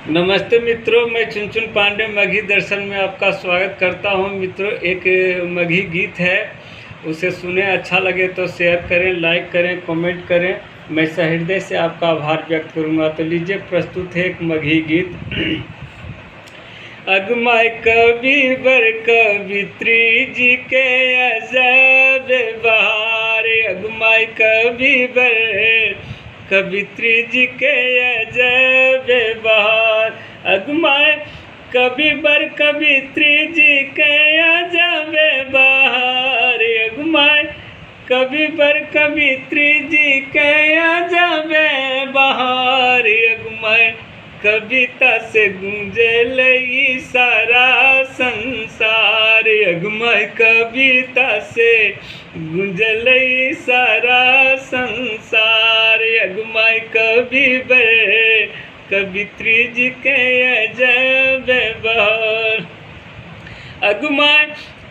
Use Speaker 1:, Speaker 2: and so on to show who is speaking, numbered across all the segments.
Speaker 1: नमस्ते मित्रों, मैं चुनचुन पांडे मगही दर्शन में आपका स्वागत करता हूं। मित्रों, एक मगही गीत है, उसे सुने, अच्छा लगे तो शेयर करें, लाइक करें, कमेंट करें। मैं सहृदय से आपका आभार व्यक्त करूंगा। तो लीजिए, प्रस्तुत है एक मगही गीत। अगमाय कवि बर कवित्री जी के अजब बहार, अगमाय कवि बर कवित्री जी के अजब बहार, अगमाय कवि बर कवित्री जी के अजब बहार, अगमाय कवि बर कवित्री जी के अजब बहार, अगमाय कविता से गूंजल सारा संसार, अगमाय कविता से गूंजल सारा संसार, अगमाय कवि बर कवित्री जी के अजब बहार, अगमाय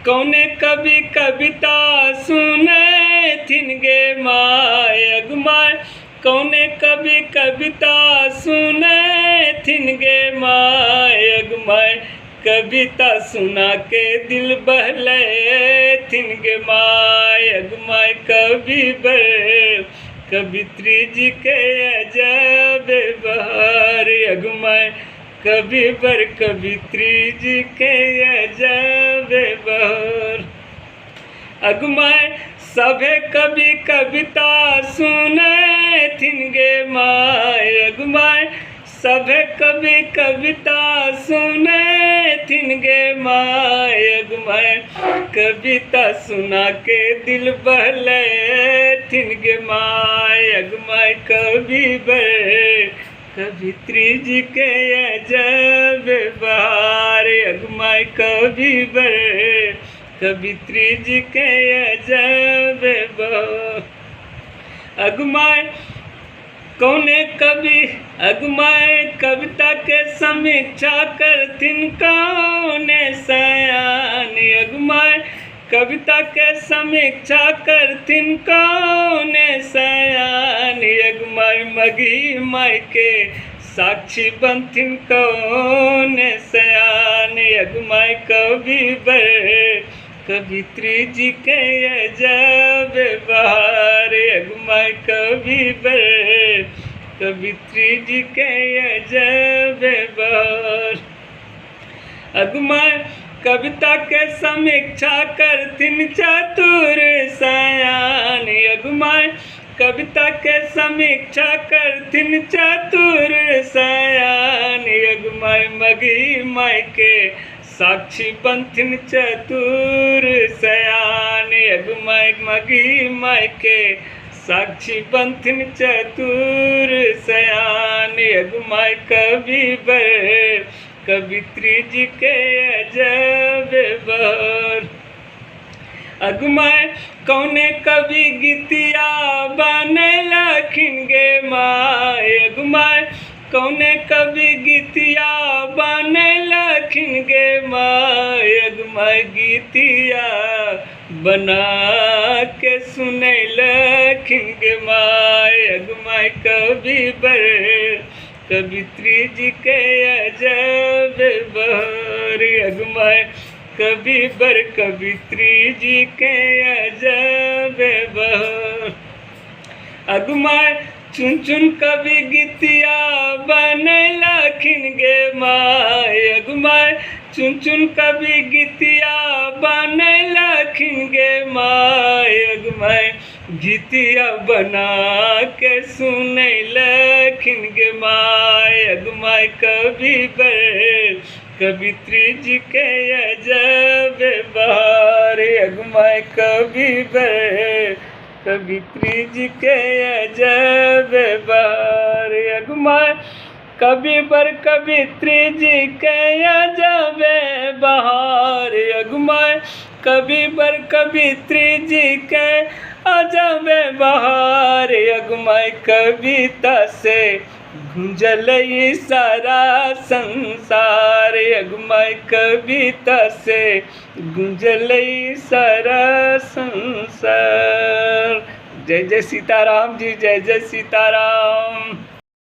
Speaker 1: कौने कवि कविता सुने थिन गे माय, अगमाय कौने कवि कविता सुने थिन गे माय, अगमाय कविता सुना के दिल बहले थिन गे माय, अगमाय कवि बर कवित्री जी के अजब बहार, अगमाय कवि बर कवित्री जी के अजब बहार, अगमाय सभे कवि कविता सुने थिन गे माय, अगमाय सभे कवि कविता सुने थिन गे माय, अगमाय कविता सुना के दिल बहले थिन गे माय, अगमाय कवि बर कवित्री जी के अजब बहार, अगमाय कवि बर कवित्री जी के अजब बहार, अगमाय कौने कवि अगमाय कविता के समीक्षा करथिन कौने सयान, अगमाय कविता के समीक्षा करथिन कौने सयान, अगमाय मगही माय के साक्षी बनथिन कौने सयान, अगमाय कवि बर कवित्री जी के अजब बहार, अगमाय कवि बर कवित्री जी के अजब बहार, अगमाय कविता के समीक्षा करथिन चतुर सयान, अगमाय कविता के समीक्षा करथिन चतुर सयान, अगमाय मगही माय के साक्षी बनथिन चतुर सयान, अगमाय मगही माय के साक्षी बनथिन चतुर सयान, अगमाय कवि बर कवित्री जी के अजब बहार, अगमाय कौने कवि गीतिया बनलखिन गे माय, अगमाय कौने कवि गीतिया बनलखिन गे माय, अगमाय गीतिया बना के सुनलखिन गे माय, अगमाय कवि बर कवित्री जी के अजब बहार, अगमाय कवि बर कवित्री जी के अजब बहार, अगमाय चुन चुन कवि गीतिया बनलखिन गे माय, अगमाय चुन चुन कवि गीतिया बनलखिन गे माय, अगमाय गीतिया बना के सुनलखिन गे माय, अगमाय कवि बर कवित्री जी के अजब बहार, अगमाय कवि बर कवित्री जी के अजब बहार, अगमाय कवि बर कवित्री जी के अजब बहार, अगमाय कवि बर कवित्री जी के अजब बहार, अगमाय कविता से गूंजल सारा संसार, अगमाय कविता से गूंजल सारा संसार। जय जय सीताराम जी, जय जय सीताराम।